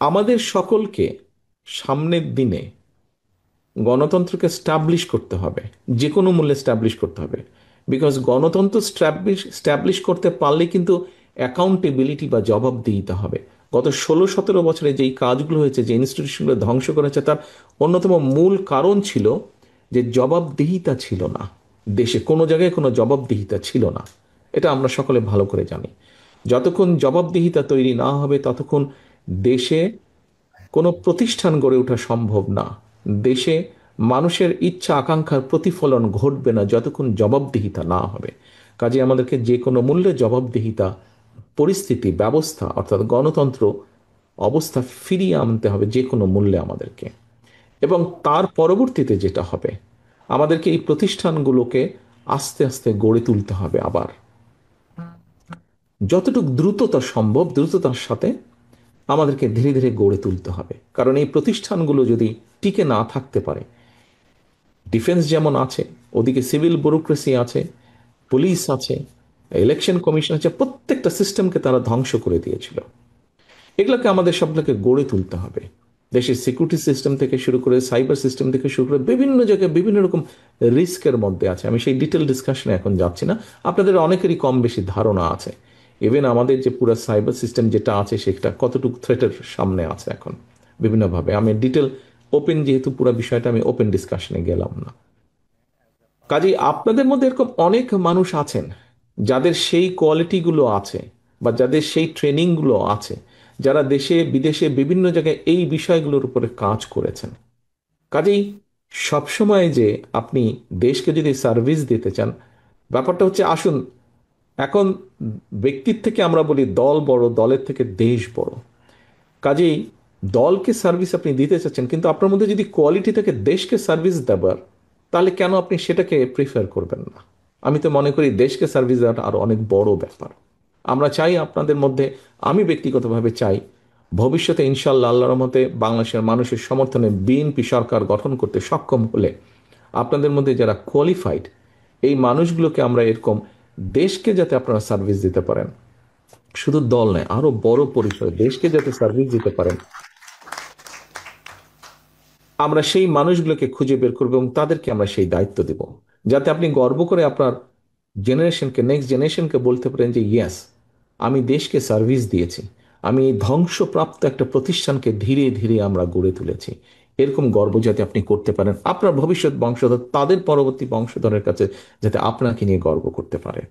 আমাদের সকলকে সামনের দিনে গণতন্ত্রকে স্টাবলিশ করতে হবে, যে কোনো মূল্যে স্টাবলিশ করতে হবে। বিকজ গণতন্ত্র স্টাবলিশ করতে পারলে কিন্তু অ্যাকাউন্টেবিলিটি বা জবাবদিহিতে হবে। গত 16-17 বছরে যেই কাজগুলো হয়েছে, যে ইনস্টিটিউশনগুলো ধ্বংস করেছে, তার অন্যতম মূল কারণ ছিল যে জবাবদিহিতা ছিল না। দেশে কোনো জায়গায় কোনো জবাবদিহিতা ছিল না। এটা আমরা সকলে ভালো করে জানি। যতক্ষণ জবাবদিহিতা তৈরি না হবে ততক্ষণ দেশে কোনো প্রতিষ্ঠান গড়ে ওঠা সম্ভব না। দেশে মানুষের ইচ্ছা আকাঙ্ক্ষার প্রতিফলন ঘটবে না যতক্ষণ জবাবদিহিতা না হবে। কাজে আমাদেরকে যে কোনো মূল্যে জবাবদিহিতা পরিস্থিতি ব্যবস্থা অর্থাৎ গণতন্ত্র অবস্থা ফিরিয়ে আনতে হবে যে কোনো মূল্যে আমাদেরকে। এবং তার পরবর্তীতে যেটা হবে, আমাদেরকে এই প্রতিষ্ঠানগুলোকে আস্তে আস্তে গড়ে তুলতে হবে আবার, যতটুকু দ্রুততা সম্ভব দ্রুততার সাথে আমাদেরকে ধীরে ধীরে গড়ে তুলতে হবে। কারণ এই প্রতিষ্ঠানগুলো যদি টিকে না থাকতে পারে, ডিফেন্স যেমন আছে, ওদিকে সিভিল ব্যুরোক্রেসি আছে, পুলিশ আছে, ইলেকশন কমিশন আছে, প্রত্যেকটা সিস্টেমকে তারা ধ্বংস করে দিয়েছিল। এগুলোকে আমাদের সবগুলোকে গড়ে তুলতে হবে। দেশের সিকিউরিটি সিস্টেম থেকে শুরু করে সাইবার সিস্টেম থেকে শুরু করে বিভিন্ন জায়গায় বিভিন্ন রকম রিস্কের মধ্যে আছে। আমি সেই ডিটেল ডিসকাশনে এখন যাচ্ছি না, আপনাদের অনেকেরই কম বেশি ধারণা আছে। ইভেন আমাদের যে পুরো সাইবার সিস্টেম যেটা আছে সেটা কতটুকু থ্রেটের সামনে আছে এখন বিভিন্নভাবে। আমি ডিটেল ওপেন, যেহেতু পুরো বিষয়টা আমি ওপেন ডিসকাশনে গেলাম না। কাজেই আপনাদের মধ্যে এরকম অনেক মানুষ আছেন যাদের সেই কোয়ালিটিগুলো আছে বা যাদের সেই ট্রেনিংগুলো আছে, যারা দেশে বিদেশে বিভিন্ন জায়গায় এই বিষয়গুলোর উপরে কাজ করেছেন। কাজেই সবসময় যে আপনি দেশকে যদি সার্ভিস দিতে চান, ব্যাপারটা হচ্ছে আসুন, এখন ব্যক্তির থেকে আমরা বলি দল বড়, দলের থেকে দেশ বড়। কাজেই দলকে সার্ভিস আপনি দিতে চাচ্ছেন, কিন্তু আপনার মধ্যে যদি কোয়ালিটি থেকে দেশকে সার্ভিস দেবার, তাহলে কেন আপনি সেটাকে প্রিফার করবেন না? আমি তো মনে করি দেশকে সার্ভিস দেওয়াটা আরো অনেক বড় ব্যাপার। আমরা চাই আপনাদের মধ্যে, আমি ব্যক্তিগতভাবে চাই ভবিষ্যতে ইনশাল্লাহ আল্লাহর রহমতে বাংলাদেশের মানুষের সমর্থনে বিএনপি সরকার গঠন করতে সক্ষম হলে আপনাদের মধ্যে যারা কোয়ালিফাইড, এই মানুষগুলোকে আমরা এরকম দেশকে যাতে আপনারা সার্ভিস দিতে পারেন, শুধু দল নয় আরো বড় পরিসরে দেশকে যাতে সার্ভিস দিতে পারেন, আমরা সেই মানুষগুলোকে খুঁজে বের করবো এবং তাদেরকে আমরা সেই দায়িত্ব দেব, যাতে আপনি গর্ব করে আপনার জেনারেশনকে, নেক্সট জেনারেশনকে বলতে পারেন যে ইয়েস, আমি দেশকে সার্ভিস দিয়েছি, আমি এই ধ্বংসপ্রাপ্ত একটা প্রতিষ্ঠানকে ধীরে ধীরে আমরা গড়ে তুলেছি। এরকম গর্ব যাতে আপনি করতে পারেন আপনার ভবিষ্যৎ বংশধর, তাদের পরবর্তী বংশধরের কাছে, যাতে আপনাকে নিয়ে গর্ব করতে পারে।